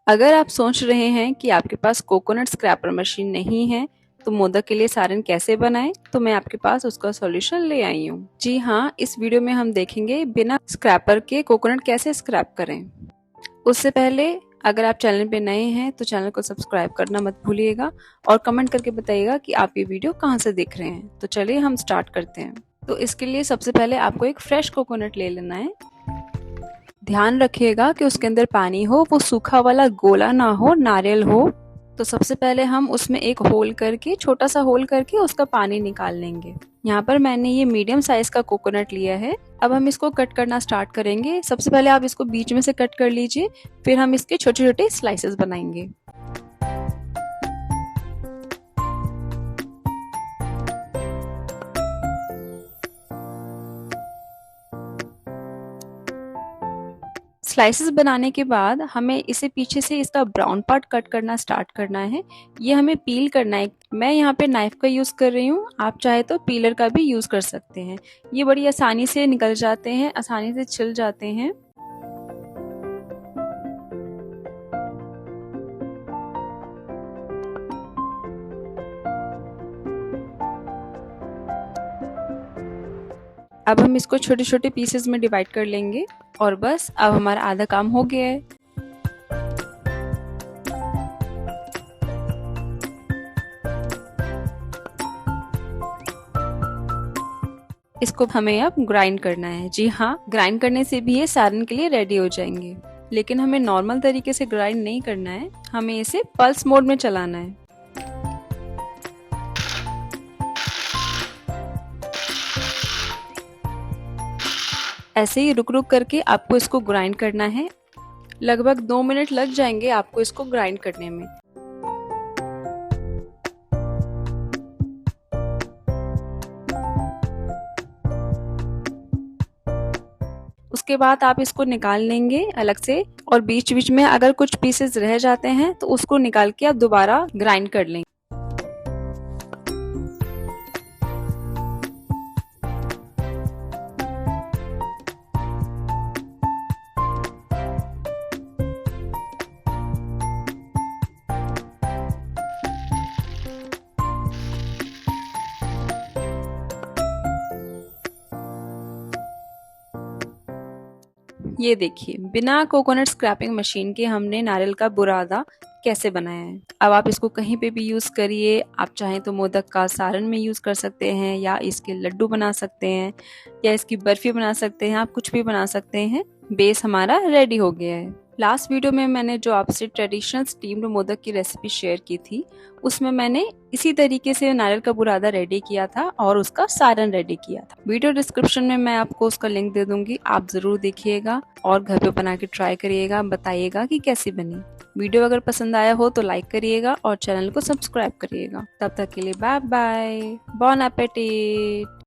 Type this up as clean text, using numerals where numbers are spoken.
अगर आप सोच रहे हैं कि आपके पास कोकोनट स्क्रैपर मशीन नहीं है तो मोदक के लिए सारण कैसे बनाएं, तो मैं आपके पास उसका सॉल्यूशन ले आई हूँ। जी हाँ, इस वीडियो में हम देखेंगे बिना स्क्रैपर के कोकोनट कैसे स्क्रैप करें। उससे पहले अगर आप चैनल पे नए हैं तो चैनल को सब्सक्राइब करना मत भूलिएगा और कमेंट करके बताइएगा कि आप ये वीडियो कहाँ से देख रहे हैं। तो चलिए हम स्टार्ट करते हैं। तो इसके लिए सबसे पहले आपको एक फ्रेश कोकोनट ले लेना है। ध्यान रखिएगा कि उसके अंदर पानी हो, वो सूखा वाला गोला ना हो, नारियल हो। तो सबसे पहले हम उसमें एक होल करके, छोटा सा होल करके उसका पानी निकाल लेंगे। यहाँ पर मैंने ये मीडियम साइज का कोकोनट लिया है। अब हम इसको कट करना स्टार्ट करेंगे। सबसे पहले आप इसको बीच में से कट कर लीजिए, फिर हम इसके छोटे छोटे स्लाइसेस बनाएंगे। स्लाइसेस बनाने के बाद हमें इसे पीछे से इसका ब्राउन पार्ट कट करना स्टार्ट करना है। ये हमें पील करना है। मैं यहाँ पे नाइफ का यूज कर रही हूँ, आप चाहे तो पीलर का भी यूज कर सकते हैं। ये बड़ी आसानी से निकल जाते हैं, आसानी से छिल जाते हैं। अब हम इसको छोटे छोटे पीसेस में डिवाइड कर लेंगे और बस अब हमारा आधा काम हो गया है। इसको हमें अब ग्राइंड करना है। जी हाँ, ग्राइंड करने से भी ये सारण के लिए रेडी हो जाएंगे। लेकिन हमें नॉर्मल तरीके से ग्राइंड नहीं करना है, हमें इसे पल्स मोड में चलाना है। ऐसे ही रुक रुक करके आपको इसको ग्राइंड करना है। लगभग 2 मिनट लग जाएंगे आपको इसको ग्राइंड करने में। उसके बाद आप इसको निकाल लेंगे अलग से, और बीच बीच में अगर कुछ पीसेस रह जाते हैं तो उसको निकाल के आप दोबारा ग्राइंड कर लेंगे। ये देखिए, बिना कोकोनट स्क्रैपिंग मशीन के हमने नारियल का बुरादा कैसे बनाया है। अब आप इसको कहीं पे भी यूज करिए। आप चाहें तो मोदक का सारण में यूज कर सकते हैं, या इसके लड्डू बना सकते हैं, या इसकी बर्फी बना सकते हैं। आप कुछ भी बना सकते हैं। बेस हमारा रेडी हो गया है। लास्ट वीडियो में मैंने जो आपसे ट्रेडिशनल स्टीम्ड मोदक की रेसिपी शेयर की थी, उसमें मैंने इसी तरीके से नारियल का बुरादा रेडी किया था और उसका सारण रेडी किया था। वीडियो डिस्क्रिप्शन में मैं आपको उसका लिंक दे दूंगी, आप जरूर देखिएगा और घर पे बना के ट्राई करिएगा, बताइएगा कि कैसी बनी। वीडियो अगर पसंद आया हो तो लाइक करिएगा और चैनल को सब्सक्राइब करिएगा। तब तक के लिए बाय बाय, बॉन एपेटिट।